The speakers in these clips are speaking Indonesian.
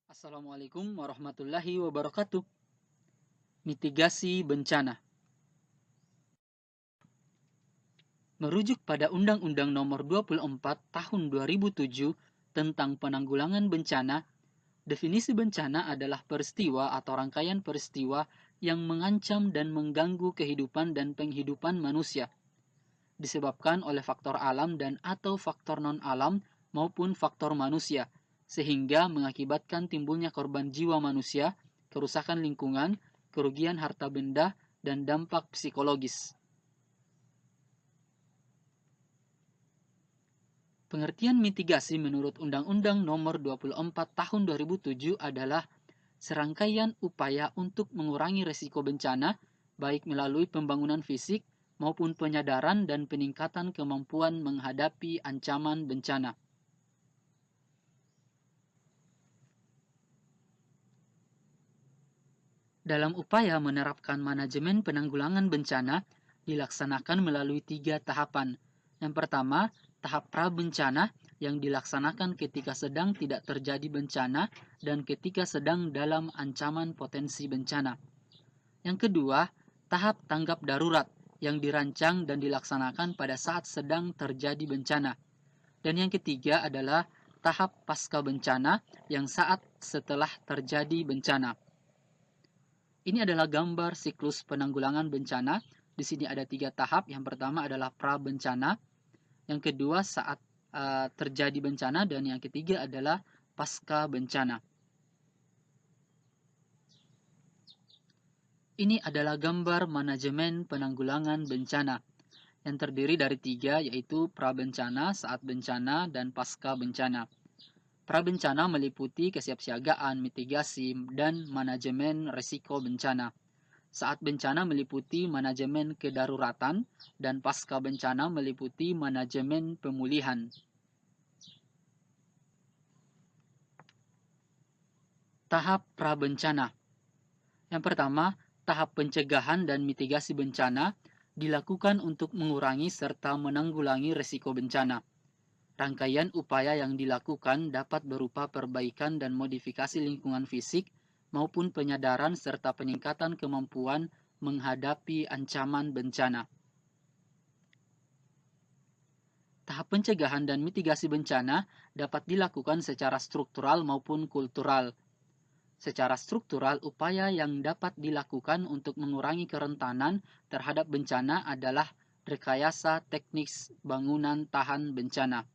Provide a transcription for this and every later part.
Assalamualaikum warahmatullahi wabarakatuh. Mitigasi bencana. Merujuk pada Undang-Undang Nomor 24 Tahun 2007 tentang Penanggulangan Bencana, definisi bencana adalah peristiwa atau rangkaian peristiwa yang mengancam dan mengganggu kehidupan dan penghidupan manusia, disebabkan oleh faktor alam dan atau faktor non-alam maupun faktor manusia, sehingga mengakibatkan timbulnya korban jiwa manusia, kerusakan lingkungan, kerugian harta benda, dan dampak psikologis. Pengertian mitigasi menurut Undang-Undang Nomor 24 Tahun 2007 adalah serangkaian upaya untuk mengurangi risiko bencana, baik melalui pembangunan fisik maupun penyadaran dan peningkatan kemampuan menghadapi ancaman bencana. Dalam upaya menerapkan manajemen penanggulangan bencana, dilaksanakan melalui 3 tahapan. Yang pertama, tahap pra-bencana yang dilaksanakan ketika sedang tidak terjadi bencana dan ketika sedang dalam ancaman potensi bencana. Yang kedua, tahap tanggap darurat yang dirancang dan dilaksanakan pada saat sedang terjadi bencana. Dan yang ketiga adalah tahap pasca bencana yang saat setelah terjadi bencana. Ini adalah gambar siklus penanggulangan bencana. Di sini ada 3 tahap. Yang pertama adalah pra-bencana, yang kedua saat terjadi bencana, dan yang ketiga adalah pasca bencana. Ini adalah gambar manajemen penanggulangan bencana yang terdiri dari 3, yaitu pra-bencana, saat bencana, dan pasca bencana. Pra-bencana meliputi kesiapsiagaan, mitigasi, dan manajemen risiko bencana. Saat bencana meliputi manajemen kedaruratan, dan pasca bencana meliputi manajemen pemulihan. Tahap pra-bencana. Yang pertama, tahap pencegahan dan mitigasi bencana dilakukan untuk mengurangi serta menanggulangi risiko bencana. Rangkaian upaya yang dilakukan dapat berupa perbaikan dan modifikasi lingkungan fisik maupun penyadaran serta peningkatan kemampuan menghadapi ancaman bencana. Tahap pencegahan dan mitigasi bencana dapat dilakukan secara struktural maupun kultural. Secara struktural, upaya yang dapat dilakukan untuk mengurangi kerentanan terhadap bencana adalah rekayasa teknik bangunan tahan bencana.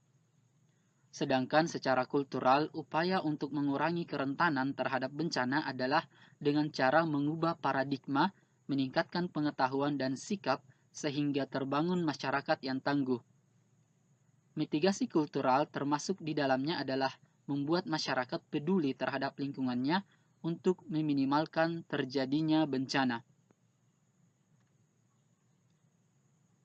Sedangkan secara kultural, upaya untuk mengurangi kerentanan terhadap bencana adalah dengan cara mengubah paradigma, meningkatkan pengetahuan dan sikap sehingga terbangun masyarakat yang tangguh. Mitigasi kultural termasuk di dalamnya adalah membuat masyarakat peduli terhadap lingkungannya untuk meminimalkan terjadinya bencana.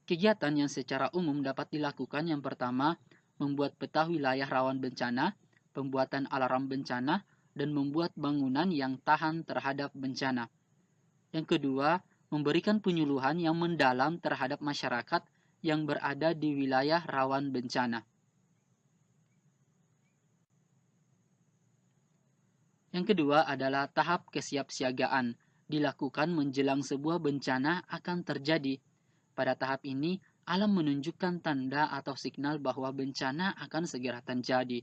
Kegiatan yang secara umum dapat dilakukan yang pertama, membuat peta wilayah rawan bencana, pembuatan alarm bencana, dan membuat bangunan yang tahan terhadap bencana. Yang kedua, memberikan penyuluhan yang mendalam terhadap masyarakat yang berada di wilayah rawan bencana. Yang kedua adalah tahap kesiapsiagaan, dilakukan menjelang sebuah bencana akan terjadi. Pada tahap ini, alam menunjukkan tanda atau signal bahwa bencana akan segera terjadi.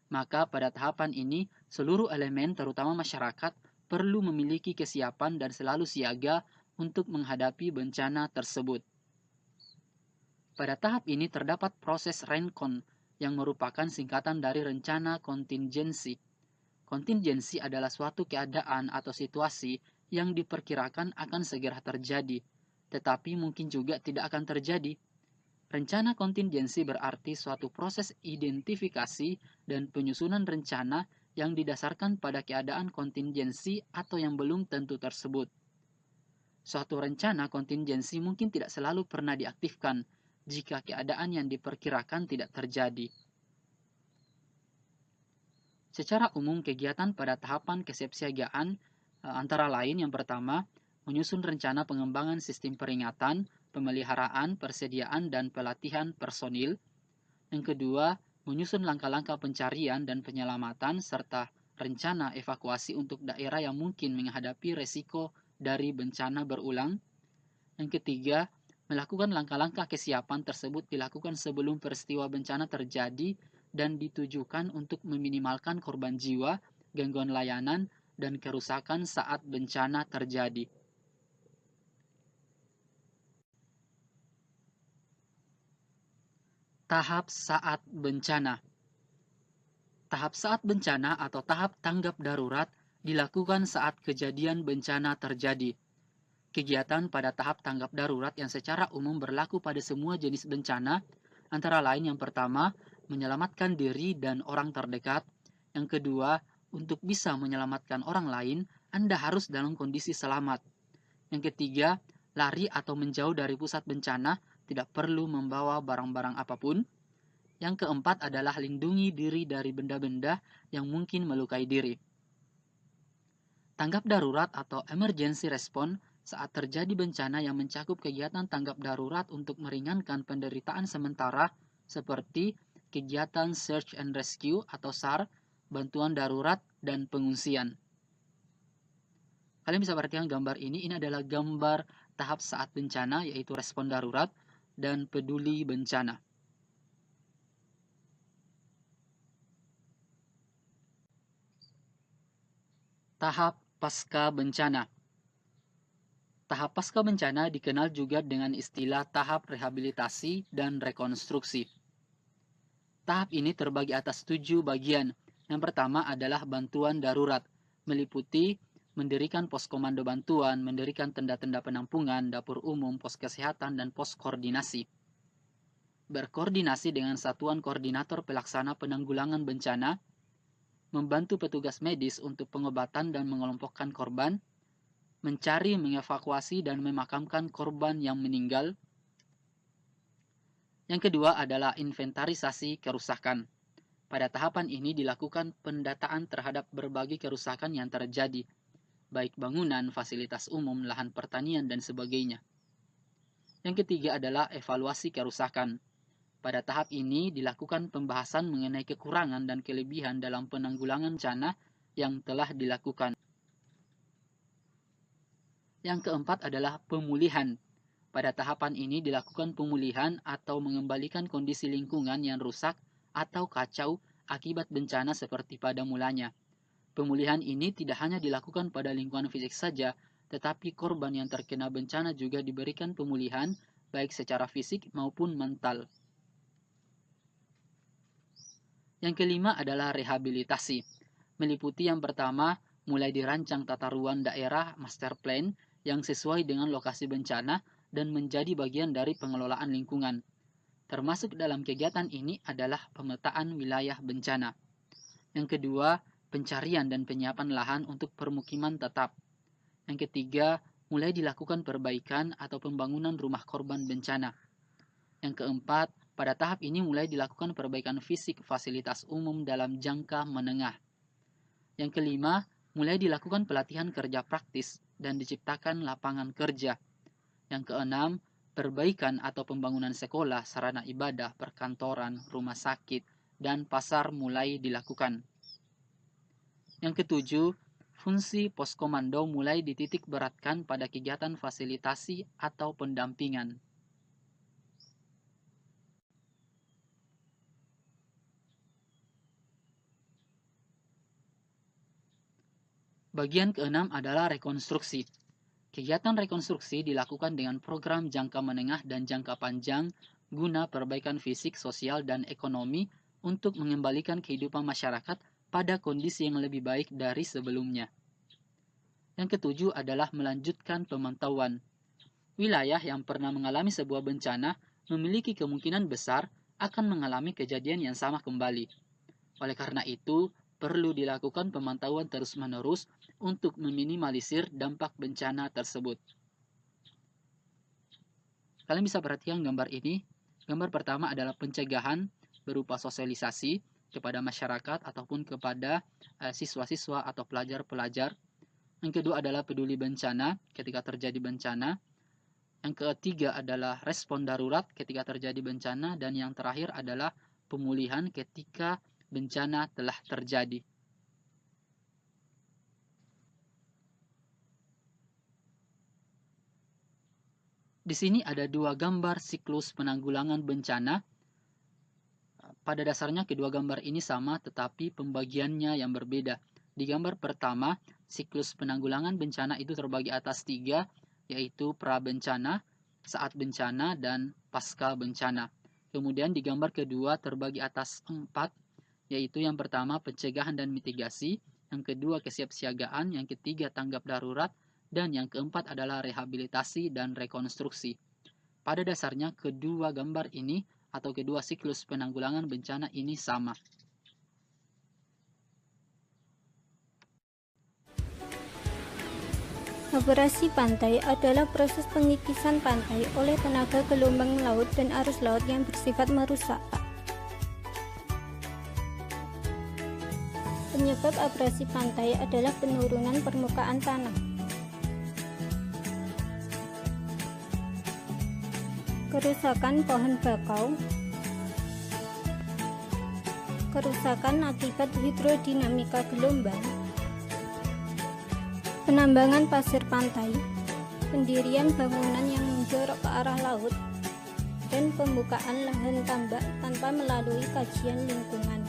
Maka pada tahapan ini, seluruh elemen terutama masyarakat perlu memiliki kesiapan dan selalu siaga untuk menghadapi bencana tersebut. Pada tahap ini terdapat proses RENCON yang merupakan singkatan dari rencana kontingensi. Kontingensi adalah suatu keadaan atau situasi yang diperkirakan akan segera terjadi, tetapi mungkin juga tidak akan terjadi. Rencana kontingensi berarti suatu proses identifikasi dan penyusunan rencana yang didasarkan pada keadaan kontingensi atau yang belum tentu tersebut. Suatu rencana kontingensi mungkin tidak selalu pernah diaktifkan jika keadaan yang diperkirakan tidak terjadi. Secara umum, kegiatan pada tahapan kesiapsiagaan antara lain yang pertama, menyusun rencana pengembangan sistem peringatan, pemeliharaan, persediaan, dan pelatihan personil. Yang kedua, menyusun langkah-langkah pencarian dan penyelamatan serta rencana evakuasi untuk daerah yang mungkin menghadapi resiko dari bencana berulang. Yang ketiga, melakukan langkah-langkah kesiapan tersebut dilakukan sebelum peristiwa bencana terjadi dan ditujukan untuk meminimalkan korban jiwa, gangguan layanan, dan kerusakan saat bencana terjadi. Tahap saat bencana. Tahap saat bencana atau tahap tanggap darurat dilakukan saat kejadian bencana terjadi. Kegiatan pada tahap tanggap darurat yang secara umum berlaku pada semua jenis bencana, antara lain yang pertama, menyelamatkan diri dan orang terdekat. Yang kedua, untuk bisa menyelamatkan orang lain, Anda harus dalam kondisi selamat. Yang ketiga, lari atau menjauh dari pusat bencana, tidak perlu membawa barang-barang apapun. Yang keempat adalah lindungi diri dari benda-benda yang mungkin melukai diri. Tanggap darurat atau emergency response saat terjadi bencana yang mencakup kegiatan tanggap darurat untuk meringankan penderitaan sementara seperti kegiatan search and rescue atau SAR, bantuan darurat, dan pengungsian. Kalian bisa perhatikan gambar ini adalah gambar tahap saat bencana yaitu respon darurat dan peduli bencana. Tahap pasca bencana. Tahap pasca bencana dikenal juga dengan istilah tahap rehabilitasi dan rekonstruksi. Tahap ini terbagi atas 7 bagian. Yang pertama adalah bantuan darurat, meliputi mendirikan pos komando bantuan, mendirikan tenda-tenda penampungan, dapur umum, pos kesehatan, dan pos koordinasi. Berkoordinasi dengan satuan koordinator pelaksana penanggulangan bencana, membantu petugas medis untuk pengobatan dan mengelompokkan korban, mencari, mengevakuasi, dan memakamkan korban yang meninggal. Yang kedua adalah inventarisasi kerusakan. Pada tahapan ini dilakukan pendataan terhadap berbagai kerusakan yang terjadi, baik bangunan, fasilitas umum, lahan pertanian, dan sebagainya. Yang ketiga adalah evaluasi kerusakan. Pada tahap ini dilakukan pembahasan mengenai kekurangan dan kelebihan dalam penanggulangan bencana yang telah dilakukan. Yang keempat adalah pemulihan. Pada tahapan ini dilakukan pemulihan atau mengembalikan kondisi lingkungan yang rusak atau kacau akibat bencana seperti pada mulanya. Pemulihan ini tidak hanya dilakukan pada lingkungan fisik saja, tetapi korban yang terkena bencana juga diberikan pemulihan baik secara fisik maupun mental. Yang kelima adalah rehabilitasi. Meliputi yang pertama, mulai dirancang tata ruang daerah master plan yang sesuai dengan lokasi bencana dan menjadi bagian dari pengelolaan lingkungan. Termasuk dalam kegiatan ini adalah pemetaan wilayah bencana. Yang kedua, pencarian dan penyiapan lahan untuk permukiman tetap. Yang ketiga, mulai dilakukan perbaikan atau pembangunan rumah korban bencana. Yang keempat, pada tahap ini mulai dilakukan perbaikan fisik fasilitas umum dalam jangka menengah. Yang kelima, mulai dilakukan pelatihan kerja praktis dan diciptakan lapangan kerja. Yang keenam, perbaikan atau pembangunan sekolah, sarana ibadah, perkantoran, rumah sakit, dan pasar mulai dilakukan. Yang ketujuh, fungsi poskomando mulai dititik beratkan pada kegiatan fasilitasi atau pendampingan. Bagian keenam adalah rekonstruksi. Kegiatan rekonstruksi dilakukan dengan program jangka menengah dan jangka panjang guna perbaikan fisik, sosial, dan ekonomi untuk mengembalikan kehidupan masyarakat pada kondisi yang lebih baik dari sebelumnya. Yang ketujuh adalah melanjutkan pemantauan. Wilayah yang pernah mengalami sebuah bencana memiliki kemungkinan besar akan mengalami kejadian yang sama kembali. Oleh karena itu, perlu dilakukan pemantauan terus-menerus untuk meminimalisir dampak bencana tersebut. Kalian bisa perhatikan gambar ini. Gambar pertama adalah pencegahan berupa sosialisasi kepada masyarakat ataupun kepada siswa-siswa atau pelajar-pelajar. Yang kedua adalah peduli bencana ketika terjadi bencana. Yang ketiga adalah respon darurat ketika terjadi bencana. Dan yang terakhir adalah pemulihan ketika bencana telah terjadi. Di sini ada dua gambar siklus penanggulangan bencana. Pada dasarnya kedua gambar ini sama, tetapi pembagiannya yang berbeda. Di gambar pertama, siklus penanggulangan bencana itu terbagi atas 3, yaitu pra-bencana, saat bencana, dan pasca bencana. Kemudian di gambar kedua terbagi atas 4, yaitu yang pertama pencegahan dan mitigasi, yang kedua kesiapsiagaan, yang ketiga tanggap darurat, dan yang keempat adalah rehabilitasi dan rekonstruksi. Pada dasarnya kedua gambar ini atau kedua siklus penanggulangan bencana ini sama. Abrasi pantai adalah proses pengikisan pantai oleh tenaga gelombang laut dan arus laut yang bersifat merusak. Penyebab abrasi pantai adalah penurunan permukaan tanah, kerusakan pohon bakau, kerusakan akibat hidrodinamika gelombang, penambangan pasir pantai, pendirian bangunan yang menjorok ke arah laut, dan pembukaan lahan tambak tanpa melalui kajian lingkungan.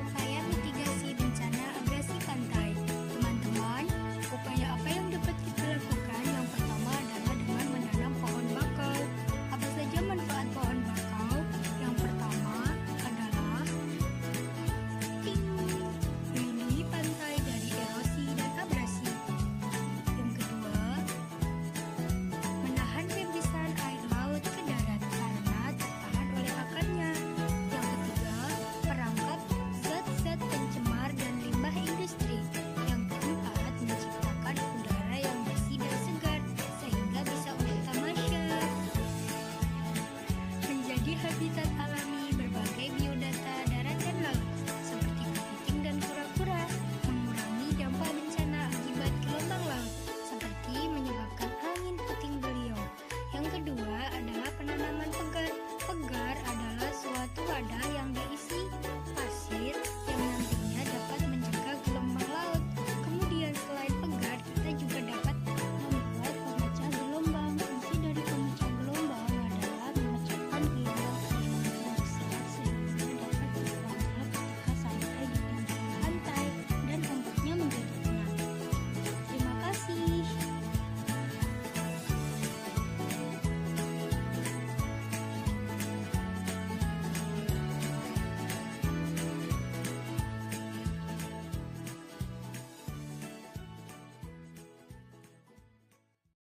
Upaya mitigasi bencana abrasi pantai. Teman-teman, upaya apa yang dapat kita lakukan? Yang pertama adalah dengan menanam pohon bakau. Apa saja manfaat pohon bakau? Yang pertama adalah melindungi pantai dari erosi dan abrasi. Yang kedua, menahan rembesan air laut ke darat karena tertahan oleh akarnya. Yang ketiga, perangkap zat-zat pencemar dan limbah industri. Yang keempat, menciptakan udara yang bersih dan segar sehingga bisa untuk tamasya. Menjadi habitat alami berbagai biodata darat dan laut seperti kepiting dan kura-kura. Mengurangi dampak bencana akibat gelombang laut seperti menyebabkan angin puting beliung. Yang kedua adalah penanaman pegar. Pegar adalah suatu wadah yang diisi pasir